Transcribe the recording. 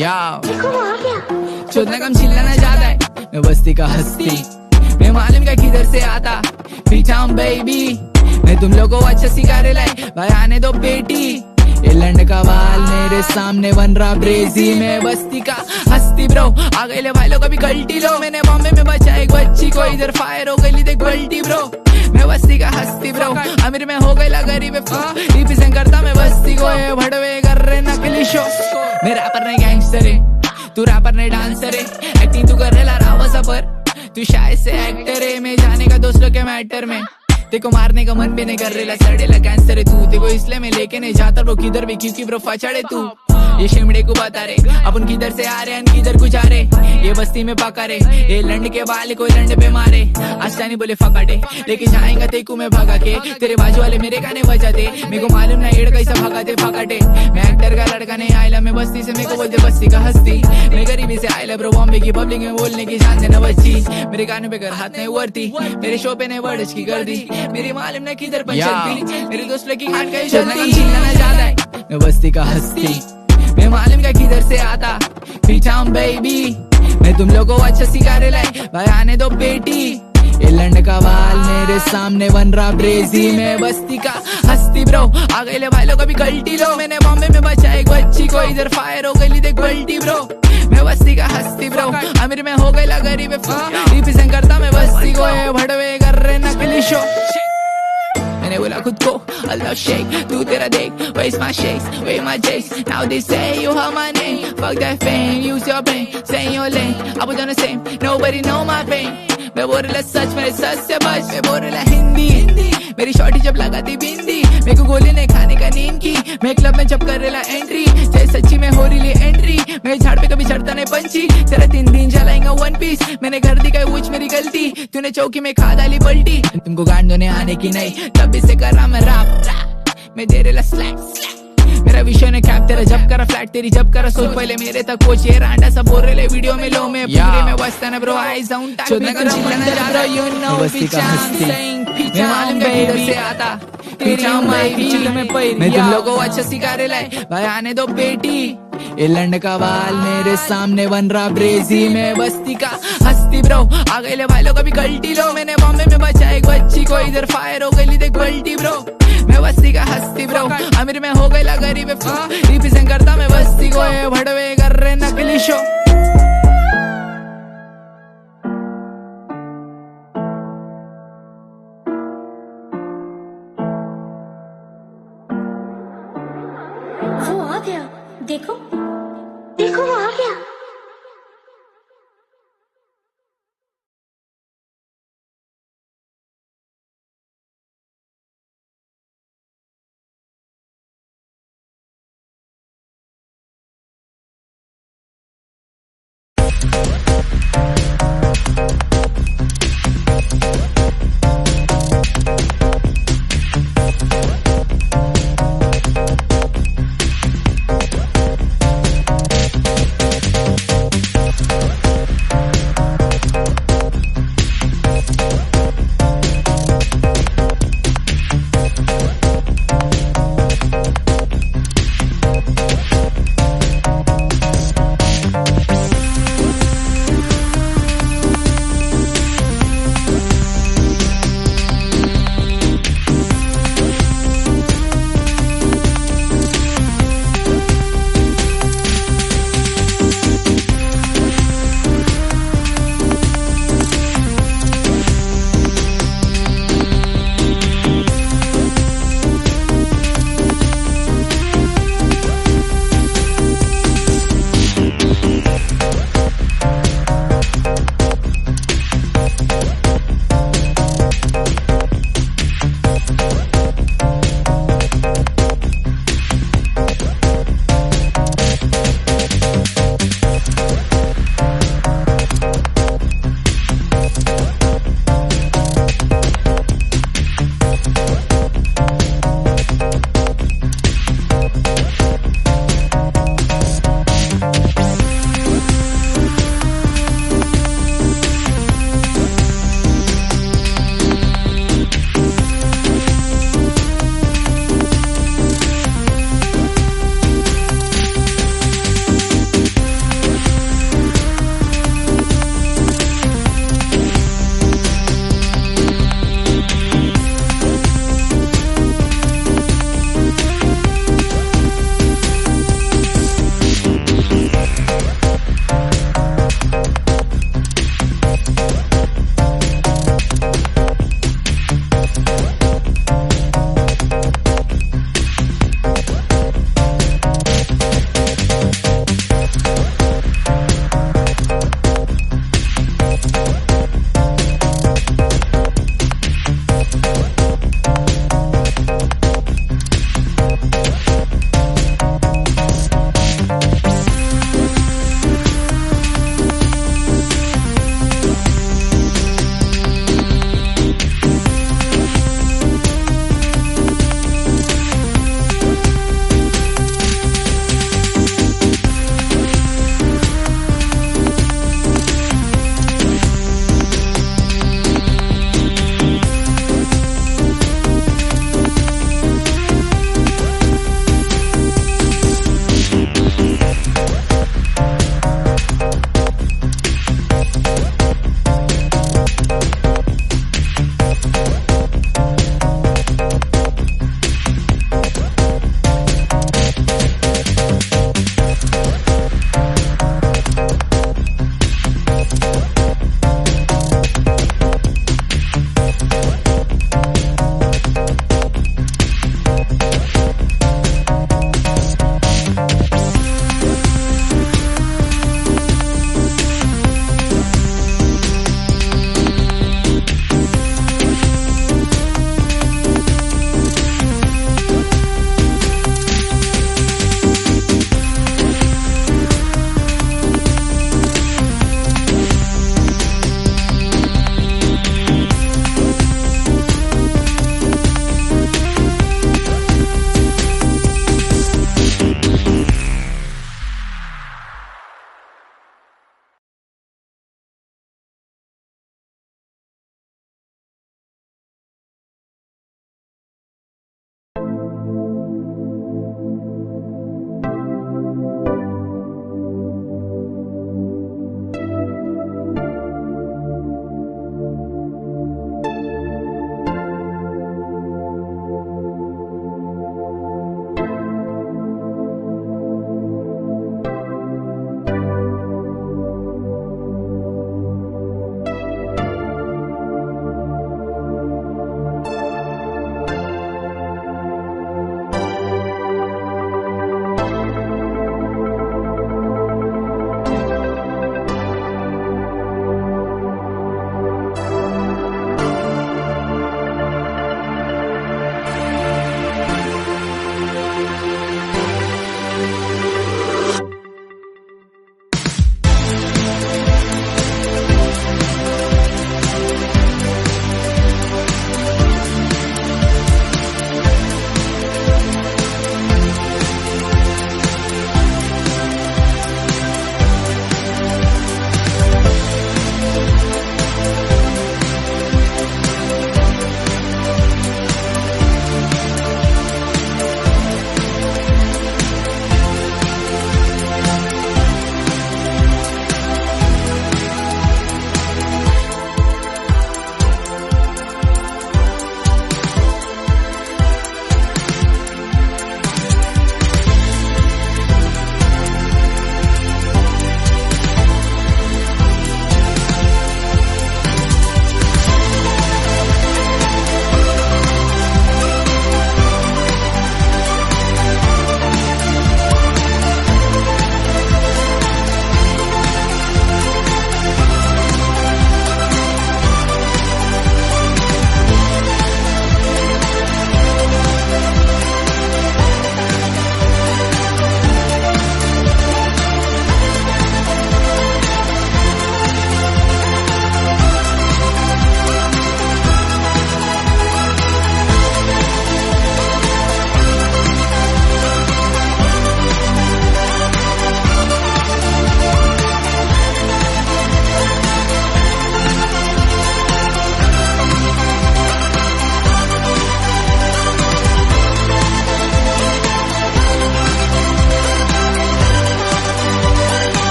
या देखो वो आ गया। चोदना कम चिल्लाना ज्यादा है, मैं बस्ती का हस्ती, मैं मालूम का किधर से आता, पीछा हूँ बेबी, मैं तुम लोगों को अच्छा सिखा रहे लाई, भाई आने दो बेटी, ये लंड का बाल मेरे सामने बन रहा ब्रेजी, मैं बस्ती का हस्ती ब्रो, आ गए ले भाई लोग अभी गलती लो, मैंने बॉम्बे में बचा एक बच्ची को, इधर फायर हो गई देख गलती ब्रो, मैं बस्ती का हस्ती ब्रो, अमीर में हो गई गरीब रिप्रेजेंट करता मैं बस्ती को, ये भड़वे कर रहे नकली शो, मैं रैपर नहीं गैंगस्टर है, तू रैपर नहीं डांसर है, एक्टिंग तू कर रहा रावा पर, तू शायद से एक्टर है, मैं जाने का दोस्तों के मैटर में, देखो मारने का मन भी नहीं कर रहा, सड़ेला कैंसर है तू, देखो इसलिए मैं लेके नहीं जाता ब्रो किधर भी, क्योंकि ब्रो फचड़े तू, ये शिमड़े को बता रहे अपन किधर से आ रहे हैं किधर को जा रहे, ये बस्ती में पका रहे, ये लंड के बाल कोई लंड पे मारे, आसानी बोले फकाटे, लेके जाएंगा तेको मैं भगा के, तेरे बाजू वाले मेरे गाने बजाते, मेरे को मालूम ना एड़ कैसा भगाते फकाटे, मैं एक्टर का लड़का नहीं आयला, मैं बस्ती से मेरे को बोलते बस्ती का हस्ती, मैं गरीबी से आयला ब्रो, बॉम्बे की पब्लिक में बोलने की जान देना बच्ची, मेरे गाने पे कर हाथ नहीं वर्ती, मेरे शो पे नहीं वर्ड्स की कर दी, मेरी मालूम ना किधर पंचलती, मेरे दोस्त लोग की हाथ का चिल्लाना ज्यादा है, मैं बस्ती का हस्ती, मैं मालूम का किधर से आता, पीछा हूँ बेबी, मैं तुम लोगों को अच्छा सिखा रहे लाई, भाई आने दो बेटी, ये लंड का बाल मेरे सामने बन रहा ब्रेजी, मैं बस्ती का हस्ती ब्रो, आ गए ले भाई लोग अभी गलती लो, मैंने बॉम्बे में बचा एक बच्ची को, इधर फायर हो गई देख गलती ब्रो, मैं बस्ती का हस्ती ब्रो, अमीर में हो गई गरीब रिप्रेजेंट करता मैं बस्ती को, ये भड़वे कर रहे नकली शो, मैंने बोला खुद को अल्लाह शेख, तू तेरा देख, where's my shakes, where my jakes, now they say you heard my name, fuck that fame, use your brain, stay in your lane, I was on the same, nobody know my pain, मैं बोल रहा सच मेरे सच से बच, मैं बोल रहा हिंदी, मेरी शॉर्टी जब लगाती बिंदी, मेरे को गोली नहीं खाने का नींद की, मैं क्लब में जब कर रहा एंट्री, चाहे सच्ची में हो रही एंट्री, मैं झाड़ पे कभी चढ़ता नहीं पंची, तेरा 3 दिन चलाएंगा वन पीस, मैंने कर दी कुछ मेरी गलती, तूने चौकी में खा डाली पलटी, तुमको गांड होने आने की नहीं, तब से कर रहा मैं रैप, मैं दे रहा स्लैक, मेरा विषय ने कैप, तेरा जब करा फ्लैट, तेरी जब करा सोच, पहले मेरे तक कोच, ये रांडा सब बोल रहे वीडियो में लो, मैं पूरे में बसता ना ब्रो, आई साउंड टाइप में चिल्लाना जा रहा, यू नो बस्ती का हस्ती, मैं मालूम किधर से आता, पीछा हूँ मैं तुम लोगों को अच्छा सिखा रहे लाई, भाई आने दो बेटी, ये लंड का बाल मेरे सामने बन रहा ब्रेजी, मैं बस्ती का हस्ती ब्रो, आ गए ले भाई लोग अभी गलती लो, मैंने बॉम्बे में बचा एक बच्ची को, इधर फायर हो गई देख गलती ब्रो, मैं बस्ती का हस्ती ब्रो, अमीर में हो गई गरीब रिप्रेजेंट करता मैं बस्ती को, ये भड़वे कर रहे नकली शो, वो आ गया, देखो